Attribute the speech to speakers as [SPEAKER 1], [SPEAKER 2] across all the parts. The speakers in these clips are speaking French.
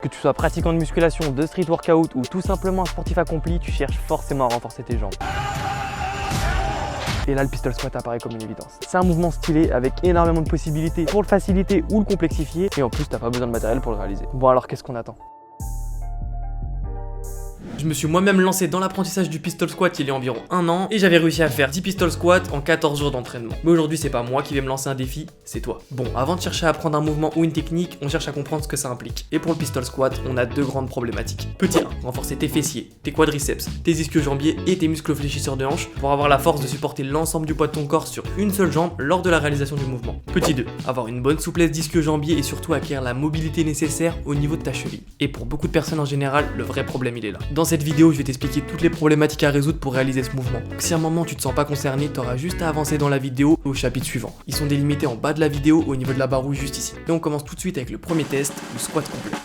[SPEAKER 1] Que tu sois pratiquant de musculation, de street workout ou tout simplement un sportif accompli, tu cherches forcément à renforcer tes jambes. Et là, le pistol squat apparaît comme une évidence. C'est un mouvement stylé avec énormément de possibilités pour le faciliter ou le complexifier. Et en plus, t'as pas besoin de matériel pour le réaliser. Bon alors, qu'est-ce qu'on attend ?
[SPEAKER 2] Je me suis moi-même lancé dans l'apprentissage du pistol squat il y a environ 1 an et j'avais réussi à faire 10 pistol squats en 14 jours d'entraînement. Mais aujourd'hui c'est pas moi qui vais me lancer un défi, c'est toi. Bon, avant de chercher à apprendre un mouvement ou une technique, on cherche à comprendre ce que ça implique. Et pour le pistol squat, on a 2 grandes problématiques. Petit 1, renforcer tes fessiers, tes quadriceps, tes ischio-jambiers et tes muscles fléchisseurs de hanche pour avoir la force de supporter l'ensemble du poids de ton corps sur une seule jambe lors de la réalisation du mouvement. Petit 2, avoir une bonne souplesse d'ischio-jambiers et surtout acquérir la mobilité nécessaire au niveau de ta cheville. Et pour beaucoup de personnes en général, le vrai problème il est là. Dans cette vidéo, je vais t'expliquer toutes les problématiques à résoudre pour réaliser ce mouvement. Donc si à un moment tu te sens pas concerné, t'auras juste à avancer dans la vidéo au chapitre suivant. Ils sont délimités en bas de la vidéo au niveau de la barre rouge juste ici. Et on commence tout de suite avec le premier test, le squat complet.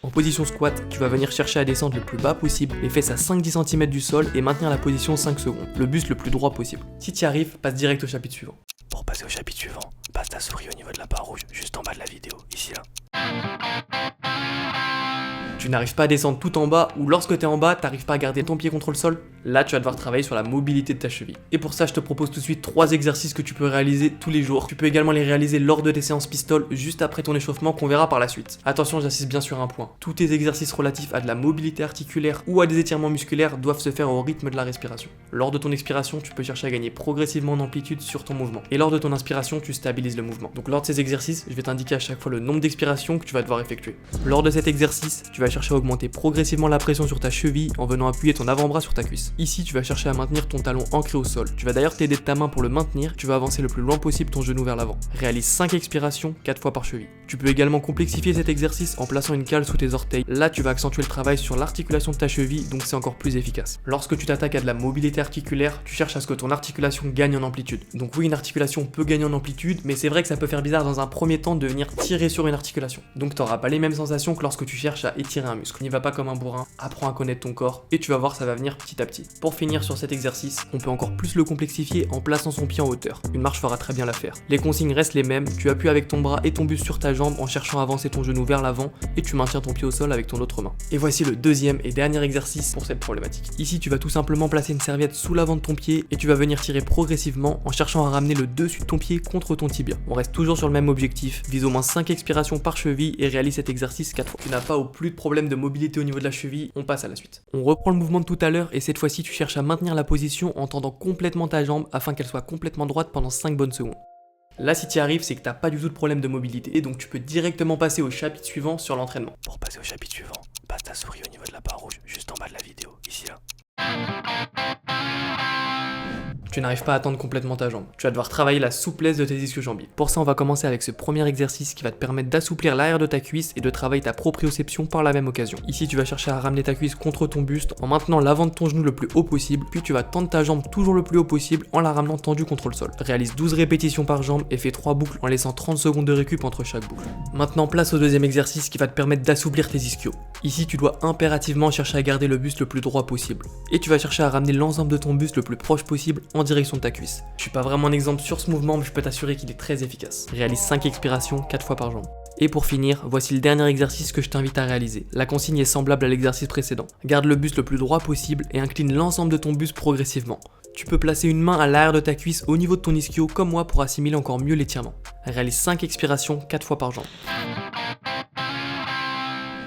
[SPEAKER 2] En position squat, tu vas venir chercher à descendre le plus bas possible, les fesses à 5-10 cm du sol et maintenir la position 5 secondes, le buste le plus droit possible. Si tu y arrives, passe direct au chapitre suivant.
[SPEAKER 3] Pour passer au chapitre suivant, passe ta souris au niveau de la barre rouge, juste en bas de la vidéo, ici là.
[SPEAKER 2] Tu n'arrives pas à descendre tout en bas ou lorsque tu es en bas, t'arrives pas à garder ton pied contre le sol, là tu vas devoir travailler sur la mobilité de ta cheville. Et pour ça, je te propose tout de suite 3 exercices que tu peux réaliser tous les jours. Tu peux également les réaliser lors de tes séances pistol juste après ton échauffement qu'on verra par la suite. Attention, j'insiste bien sur un point. Tous tes exercices relatifs à de la mobilité articulaire ou à des étirements musculaires doivent se faire au rythme de la respiration. Lors de ton expiration, tu peux chercher à gagner progressivement en amplitude sur ton mouvement. Et lors de ton inspiration, tu stabilises le mouvement. Donc lors de ces exercices, je vais t'indiquer à chaque fois le nombre d'expirations que tu vas devoir effectuer. Lors de cet exercice, tu vas chercher à augmenter progressivement la pression sur ta cheville en venant appuyer ton avant-bras sur ta cuisse. Ici, tu vas chercher à maintenir ton talon ancré au sol. Tu vas d'ailleurs t'aider de ta main pour le maintenir, tu vas avancer le plus loin possible ton genou vers l'avant. Réalise 5 expirations 4 fois par cheville. Tu peux également complexifier cet exercice en plaçant une cale sous tes orteils. Là, tu vas accentuer le travail sur l'articulation de ta cheville, donc c'est encore plus efficace. Lorsque tu t'attaques à de la mobilité articulaire, tu cherches à ce que ton articulation gagne en amplitude. Donc oui, une articulation peut gagner en amplitude, mais c'est vrai que ça peut faire bizarre dans un premier temps de venir tirer sur une articulation. Donc t'auras pas les mêmes sensations que lorsque tu cherches à étirer un muscle. N'y va pas comme un bourrin, apprends à connaître ton corps et tu vas voir, ça va venir petit à petit. Pour finir sur cet exercice, on peut encore plus le complexifier en plaçant son pied en hauteur. Une marche fera très bien l'affaire. Les consignes restent les mêmes, tu appuies avec ton bras et ton buste sur ta jambe en cherchant à avancer ton genou vers l'avant et tu maintiens ton pied au sol avec ton autre main. Et voici le deuxième et dernier exercice pour cette problématique. Ici, tu vas tout simplement placer une serviette sous l'avant de ton pied et tu vas venir tirer progressivement en cherchant à ramener le dessus de ton pied contre ton tibia. On reste toujours sur le même objectif, vise au moins 5 expirations par cheville et réalise cet exercice 4 fois. Tu n'as pas ou plus de problème de mobilité au niveau de la cheville, on passe à la suite. On reprend le mouvement de tout à l'heure et cette fois-ci tu cherches à maintenir la position en tendant complètement ta jambe afin qu'elle soit complètement droite pendant 5 bonnes secondes. Là, si tu y arrives, c'est que t'as pas du tout de problème de mobilité et donc tu peux directement passer au chapitre suivant sur l'entraînement.
[SPEAKER 3] Pour passer au chapitre suivant, passe ta souris au niveau de la barre rouge, juste en bas de la vidéo, ici là.
[SPEAKER 2] Tu n'arrives pas à tendre complètement ta jambe. Tu vas devoir travailler la souplesse de tes ischio-jambiers. Pour ça, on va commencer avec ce premier exercice qui va te permettre d'assouplir l'arrière de ta cuisse et de travailler ta proprioception par la même occasion. Ici, tu vas chercher à ramener ta cuisse contre ton buste en maintenant l'avant de ton genou le plus haut possible, puis tu vas tendre ta jambe toujours le plus haut possible en la ramenant tendue contre le sol. Réalise 12 répétitions par jambe et fais 3 boucles en laissant 30 secondes de récup entre chaque boucle. Maintenant, place au deuxième exercice qui va te permettre d'assouplir tes ischios. Ici, tu dois impérativement chercher à garder le buste le plus droit possible. Et tu vas chercher à ramener l'ensemble de ton buste le plus proche possible en direction de ta cuisse. Je suis pas vraiment un exemple sur ce mouvement, mais je peux t'assurer qu'il est très efficace. Réalise 5 expirations 4 fois par jambe. Et pour finir, voici le dernier exercice que je t'invite à réaliser. La consigne est semblable à l'exercice précédent. Garde le buste le plus droit possible et incline l'ensemble de ton buste progressivement. Tu peux placer une main à l'arrière de ta cuisse au niveau de ton ischio comme moi pour assimiler encore mieux l'étirement. Réalise 5 expirations 4 fois par jambe.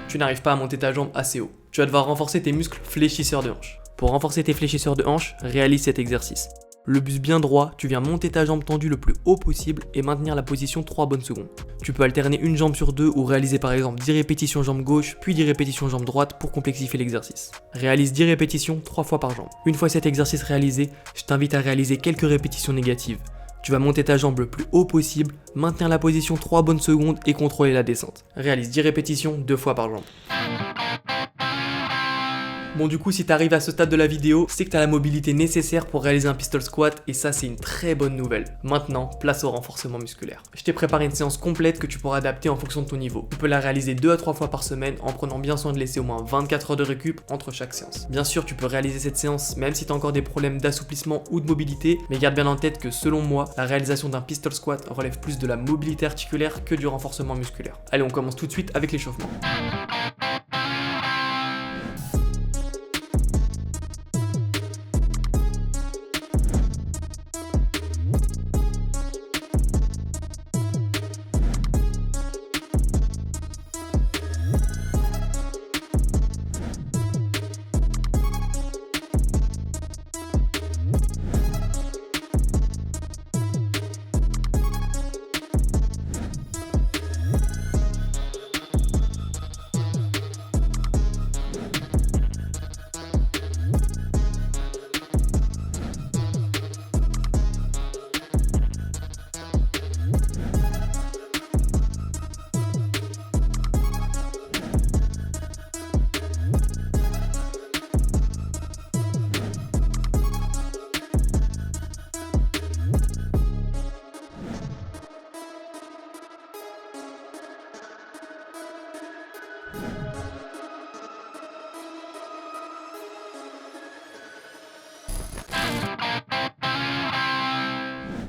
[SPEAKER 2] Tu n'arrives pas à monter ta jambe assez haut. Tu vas devoir renforcer tes muscles fléchisseurs de hanche. Pour renforcer tes fléchisseurs de hanche, réalise cet exercice. Le buste bien droit, tu viens monter ta jambe tendue le plus haut possible et maintenir la position 3 bonnes secondes. Tu peux alterner une jambe sur 2 ou réaliser par exemple 10 répétitions jambe gauche puis 10 répétitions jambe droite pour complexifier l'exercice. Réalise 10 répétitions 3 fois par jambe. Une fois cet exercice réalisé, je t'invite à réaliser quelques répétitions négatives. Tu vas monter ta jambe le plus haut possible, maintenir la position 3 bonnes secondes et contrôler la descente. Réalise 10 répétitions 2 fois par jambe. Bon du coup si t'arrives à ce stade de la vidéo, c'est que t'as la mobilité nécessaire pour réaliser un pistol squat et ça c'est une très bonne nouvelle. Maintenant, place au renforcement musculaire. Je t'ai préparé une séance complète que tu pourras adapter en fonction de ton niveau. Tu peux la réaliser 2 à 3 fois par semaine en prenant bien soin de laisser au moins 24 heures de récup entre chaque séance. Bien sûr tu peux réaliser cette séance même si t'as encore des problèmes d'assouplissement ou de mobilité, mais garde bien en tête que selon moi, la réalisation d'un pistol squat relève plus de la mobilité articulaire que du renforcement musculaire. Allez on commence tout de suite avec l'échauffement.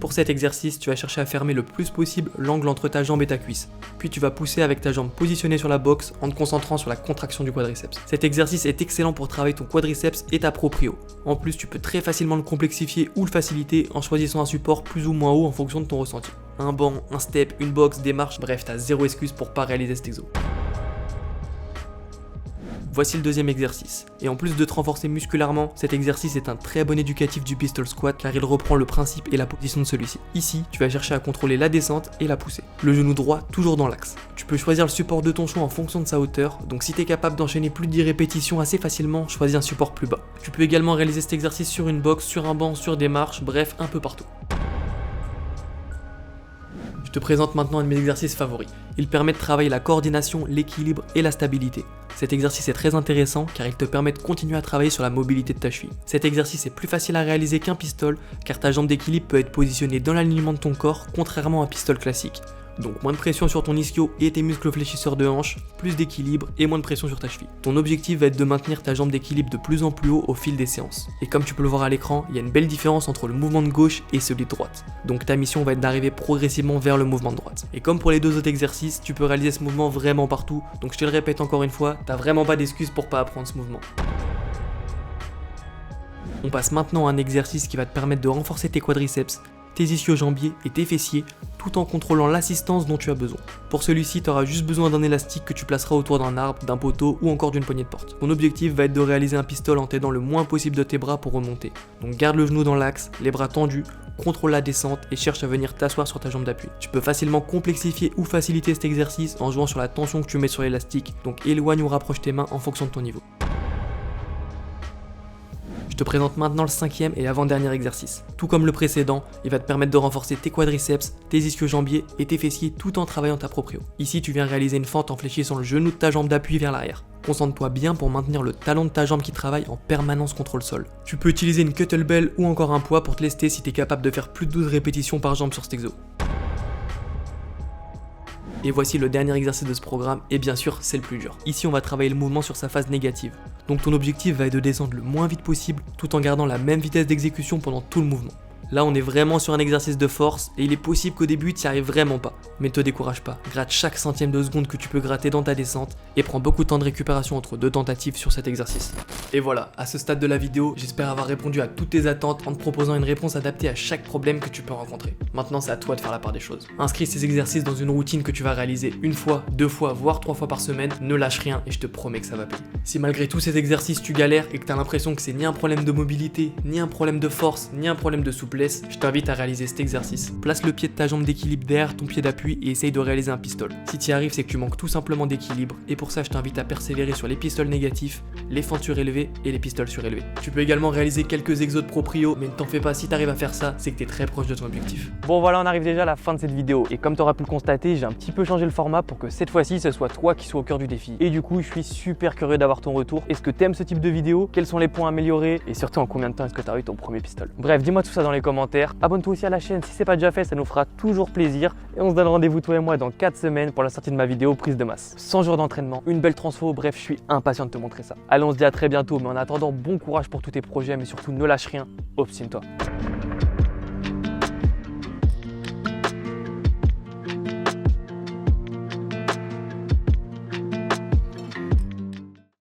[SPEAKER 2] Pour cet exercice, tu vas chercher à fermer le plus possible l'angle entre ta jambe et ta cuisse. Puis tu vas pousser avec ta jambe positionnée sur la boxe en te concentrant sur la contraction du quadriceps. Cet exercice est excellent pour travailler ton quadriceps et ta proprio. En plus, tu peux très facilement le complexifier ou le faciliter en choisissant un support plus ou moins haut en fonction de ton ressenti. Un banc, un step, une box, des marches, bref, t'as zéro excuse pour pas réaliser cet exo. Voici le deuxième exercice. Et en plus de te renforcer musculairement, cet exercice est un très bon éducatif du pistol squat car il reprend le principe et la position de celui-ci. Ici, tu vas chercher à contrôler la descente et la poussée. Le genou droit toujours dans l'axe. Tu peux choisir le support de ton choix en fonction de sa hauteur, donc si tu es capable d'enchaîner plus de 10 répétitions assez facilement, choisis un support plus bas. Tu peux également réaliser cet exercice sur une box, sur un banc, sur des marches, bref, un peu partout. Je te présente maintenant un de mes exercices favoris. Il permet de travailler la coordination, l'équilibre et la stabilité. Cet exercice est très intéressant car il te permet de continuer à travailler sur la mobilité de ta cheville. Cet exercice est plus facile à réaliser qu'un pistol car ta jambe d'équilibre peut être positionnée dans l'alignement de ton corps contrairement à un pistol classique. Donc moins de pression sur ton ischio et tes muscles fléchisseurs de hanche, plus d'équilibre et moins de pression sur ta cheville. Ton objectif va être de maintenir ta jambe d'équilibre de plus en plus haut au fil des séances. Et comme tu peux le voir à l'écran, il y a une belle différence entre le mouvement de gauche et celui de droite. Donc ta mission va être d'arriver progressivement vers le mouvement de droite. Et comme pour les deux autres exercices, tu peux réaliser ce mouvement vraiment partout. Donc je te le répète encore une fois, t'as vraiment pas d'excuse pour pas apprendre ce mouvement. On passe maintenant à un exercice qui va te permettre de renforcer tes quadriceps, tes ischio-jambiers et tes fessiers, tout en contrôlant l'assistance dont tu as besoin. Pour celui-ci, tu auras juste besoin d'un élastique que tu placeras autour d'un arbre, d'un poteau ou encore d'une poignée de porte. Ton objectif va être de réaliser un pistol en t'aidant le moins possible de tes bras pour remonter. Donc garde le genou dans l'axe, les bras tendus, contrôle la descente et cherche à venir t'asseoir sur ta jambe d'appui. Tu peux facilement complexifier ou faciliter cet exercice en jouant sur la tension que tu mets sur l'élastique, donc éloigne ou rapproche tes mains en fonction de ton niveau. Je te présente maintenant le cinquième et avant-dernier exercice. Tout comme le précédent, il va te permettre de renforcer tes quadriceps, tes ischio-jambiers et tes fessiers tout en travaillant ta proprio. Ici, tu viens réaliser une fente en fléchissant le genou de ta jambe d'appui vers l'arrière. Concentre-toi bien pour maintenir le talon de ta jambe qui travaille en permanence contre le sol. Tu peux utiliser une kettlebell ou encore un poids pour te lester si tu es capable de faire plus de 12 répétitions par jambe sur cet exo. Et voici le dernier exercice de ce programme, et bien sûr c'est le plus dur. Ici on va travailler le mouvement sur sa phase négative. Donc ton objectif va être de descendre le moins vite possible tout en gardant la même vitesse d'exécution pendant tout le mouvement. Là on est vraiment sur un exercice de force et il est possible qu'au début tu n'y arrives vraiment pas. Mais te décourage pas, gratte chaque centième de seconde que tu peux gratter dans ta descente et prends beaucoup de temps de récupération entre deux tentatives sur cet exercice. Et voilà, à ce stade de la vidéo, j'espère avoir répondu à toutes tes attentes en te proposant une réponse adaptée à chaque problème que tu peux rencontrer. Maintenant c'est à toi de faire la part des choses. Inscris ces exercices dans une routine que tu vas réaliser une fois, deux fois, voire 3 fois par semaine, ne lâche rien et je te promets que ça va payer. Si malgré tous ces exercices tu galères et que tu as l'impression que c'est ni un problème de mobilité, ni un problème de force, ni un problème de souplesse, faiblesse, je t'invite à réaliser cet exercice. Place le pied de ta jambe d'équilibre derrière ton pied d'appui et essaye de réaliser un pistol. Si tu y arrives, c'est que tu manques tout simplement d'équilibre et pour ça, je t'invite à persévérer sur les pistoles négatifs, les fentes surélevées et les pistoles surélevées. Tu peux également réaliser quelques exos de proprio, mais ne t'en fais pas, si tu arrives à faire ça, c'est que tu es très proche de ton objectif.
[SPEAKER 1] Bon voilà, on arrive déjà à la fin de cette vidéo et comme tu auras pu le constater, j'ai un petit peu changé le format pour que cette fois-ci, ce soit toi qui sois au cœur du défi. Et du coup, je suis super curieux d'avoir ton retour. Est-ce que tu aimes ce type de vidéo? Quels sont les points améliorés? Et surtout, en combien de temps est-ce que tu as eu ton premier pistol? Bref, dis-moi tout ça dans les commentaires. Abonne-toi aussi à la chaîne si c'est pas déjà fait, ça nous fera toujours plaisir. Et on se donne rendez-vous toi et moi dans 4 semaines pour la sortie de ma vidéo prise de masse. 100 jours d'entraînement, une belle transfo, bref, je suis impatient de te montrer ça. Allez, on se dit à très bientôt, mais en attendant, bon courage pour tous tes projets, mais surtout ne lâche rien, obstine-toi.